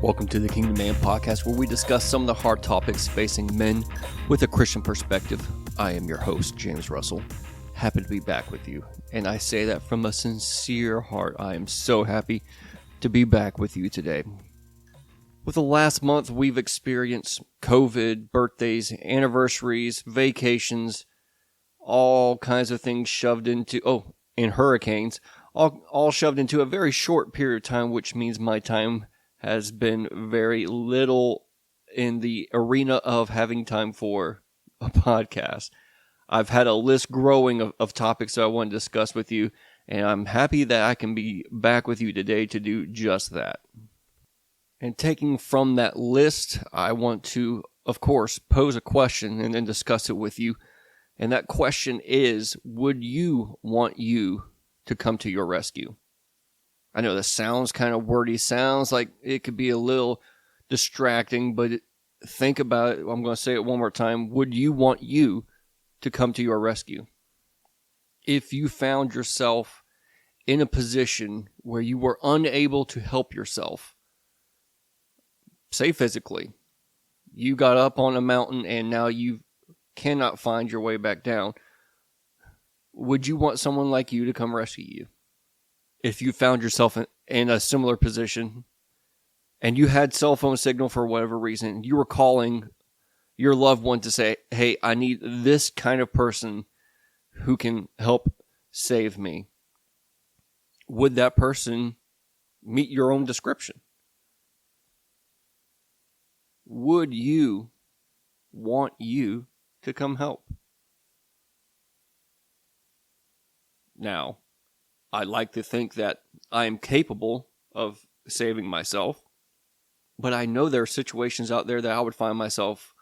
Welcome to the Kingdom Man podcast, where we discuss some of the hard topics facing men with a Christian perspective. I am your host, James Russell. Happy to be back with you, and I say that from a sincere heart. I am so happy to be back with you today. With the last month, we've experienced COVID, birthdays, anniversaries, vacations, all kinds of things shoved into, and hurricanes, all shoved into a very short period of time, which means my time has been very little in the arena of having time for a podcast. I've had a list growing of topics that I want to discuss with you, and I'm happy that I can be back with you today to do just that. And taking from that list, I want to, of course, pose a question and then discuss it with you. And that question is, would you want you to come to your rescue? I know this sounds kind of wordy, sounds like it could be a little distracting, but think about it. I'm going to say it one more time. Would you want you to come to your rescue? If you found yourself in a position where you were unable to help yourself, say physically, you got up on a mountain and now you cannot find your way back down, would you want someone like you to come rescue you? If you found yourself in a similar position and you had cell phone signal for whatever reason, you were calling your loved one to say, hey, I need this kind of person who can help save me, would that person meet your own description? Would you want you to come help? Now, I like to think that I am capable of saving myself, but I know there are situations out there that I would find myself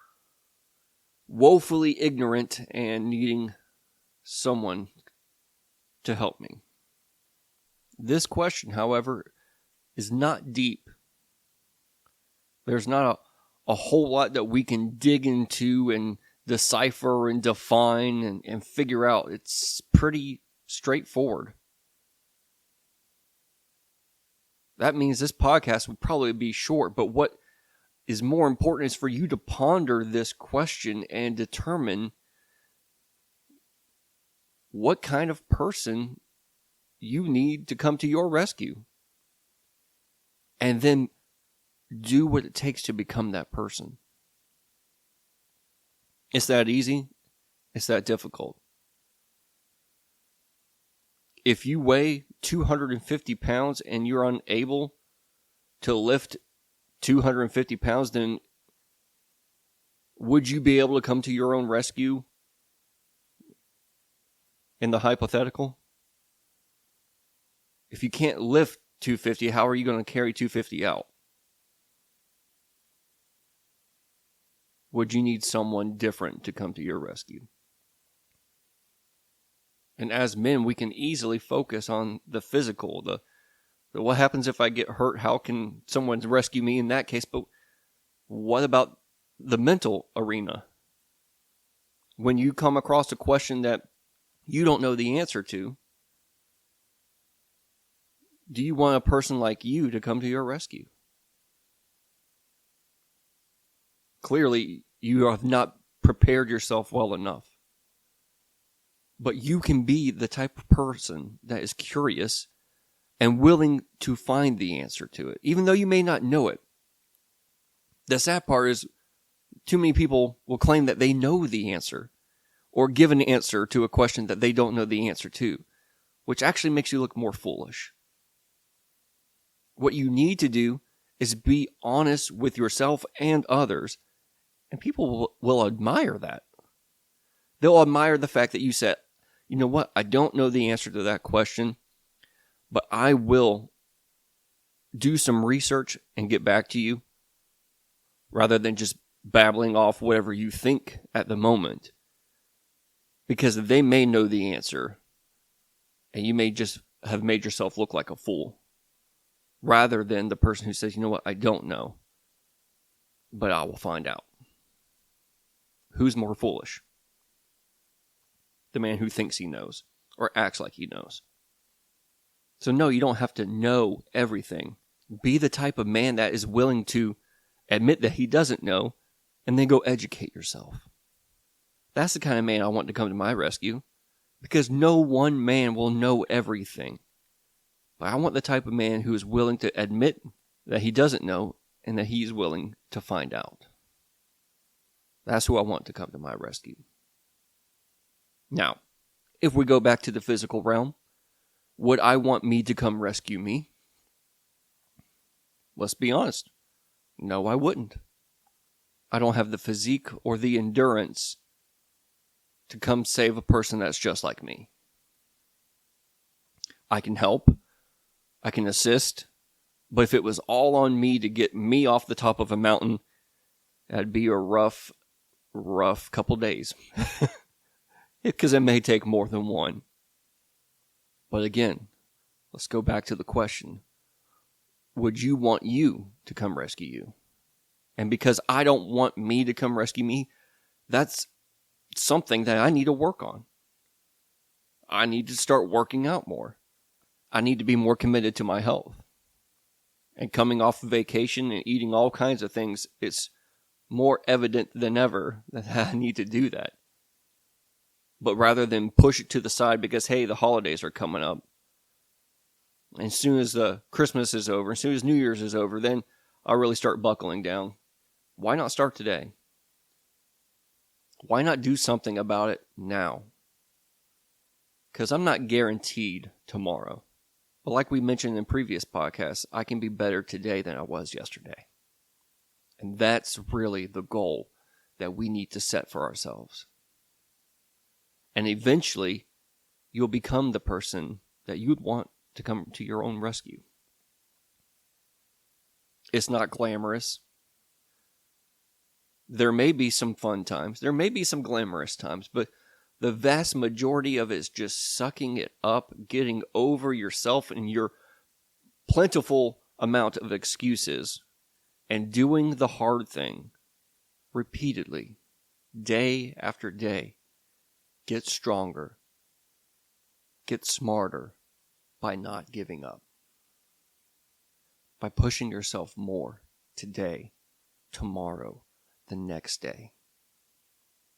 woefully ignorant and needing someone to help me. This question, however, is not deep. There's not a whole lot that we can dig into and decipher and define and figure out. It's pretty straightforward. That means this podcast would probably be short, but what is more important is for you to ponder this question and determine what kind of person you need to come to your rescue. And then do what it takes to become that person. It's that easy. It's that difficult. If you weigh 250 pounds and you're unable to lift 250 pounds, then would you be able to come to your own rescue in the hypothetical? If you can't lift 250, how are you going to carry 250 out? Would you need someone different to come to your rescue? And as men, we can easily focus on the physical, the what happens if I get hurt? How can someone rescue me in that case? But what about the mental arena? When you come across a question that you don't know the answer to, do you want a person like you to come to your rescue? Clearly, you have not prepared yourself well enough. But you can be the type of person that is curious and willing to find the answer to it, even though you may not know it. The sad part is too many people will claim that they know the answer or give an answer to a question that they don't know the answer to, which actually makes you look more foolish. What you need to do is be honest with yourself and others, and people will admire that. They'll admire the fact that you said, you know what, I don't know the answer to that question, but I will do some research and get back to you, rather than just babbling off whatever you think at the moment. Because they may know the answer, and you may just have made yourself look like a fool, rather than the person who says, you know what, I don't know, but I will find out. Who's more foolish? the man who thinks he knows or acts like he knows. So no, you don't have to know everything. Be the type of man that is willing to admit that he doesn't know and then go educate yourself. That's the kind of man I want to come to my rescue, because no one man will know everything. But I want the type of man who is willing to admit that he doesn't know and that he's willing to find out. That's who I want to come to my rescue. Now, if we go back to the physical realm, would I want me to come rescue me? Let's be honest. No, I wouldn't. I don't have the physique or the endurance to come save a person that's just like me. I can help. I can assist. But if it was all on me to get me off the top of a mountain, that'd be a rough couple days. Because it may take more than one. But again, let's go back to the question. Would you want you to come rescue you? And because I don't want me to come rescue me, that's something that I need to work on. I need to start working out more. I need to be more committed to my health. And coming off vacation and eating all kinds of things, it's more evident than ever that I need to do that. But rather than push it to the side because, hey, the holidays are coming up, and as soon as Christmas is over, as soon as New Year's is over, then I'll really start buckling down. Why not start today? Why not do something about it now? Because I'm not guaranteed tomorrow. But like we mentioned in previous podcasts, I can be better today than I was yesterday. And that's really the goal that we need to set for ourselves. And eventually, you'll become the person that you'd want to come to your own rescue. It's not glamorous. There may be some fun times. There may be some glamorous times, but the vast majority of it is just sucking it up, getting over yourself and your plentiful amount of excuses, and doing the hard thing repeatedly, day after day. Get stronger. Get smarter by not giving up. By pushing yourself more today, tomorrow, the next day.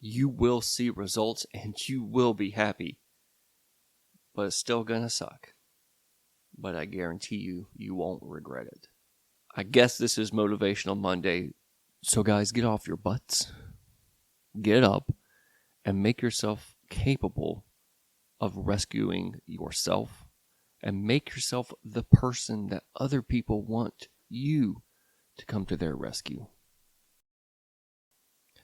You will see results and you will be happy. But it's still gonna suck. But I guarantee you, you won't regret it. I guess this is Motivational Monday. So guys, get off your butts. Get up and make yourself capable of rescuing yourself. And make yourself the person that other people want you to come to their rescue.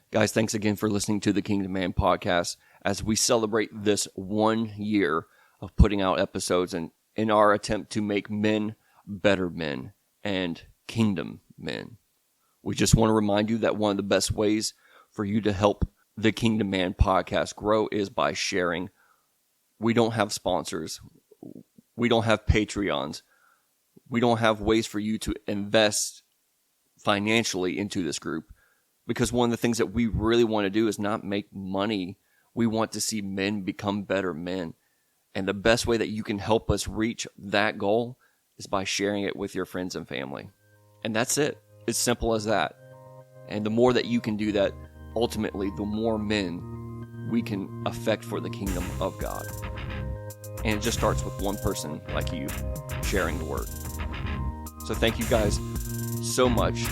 Guys, thanks again for listening to the Kingdom Man podcast as we celebrate this 1 year of putting out episodes and in our attempt to make men better men and kingdom men. We just want to remind you that one of the best ways for you to help the Kingdom Man podcast grow is by sharing. We don't have sponsors. We don't have Patreons. We don't have ways for you to invest financially into this group. Because one of the things that we really want to do is not make money. We want to see men become better men. And the best way that you can help us reach that goal is by sharing it with your friends and family. And that's it. It's simple as that. And the more that you can do that, ultimately, the more men we can affect for the kingdom of God. And it just starts with one person like you sharing the word. So thank you guys so much.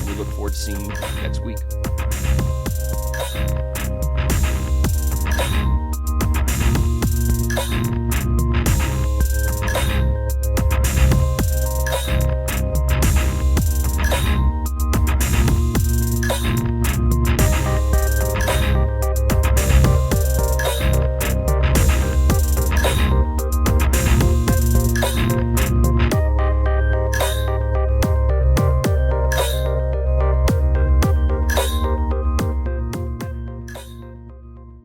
We look forward to seeing you next week.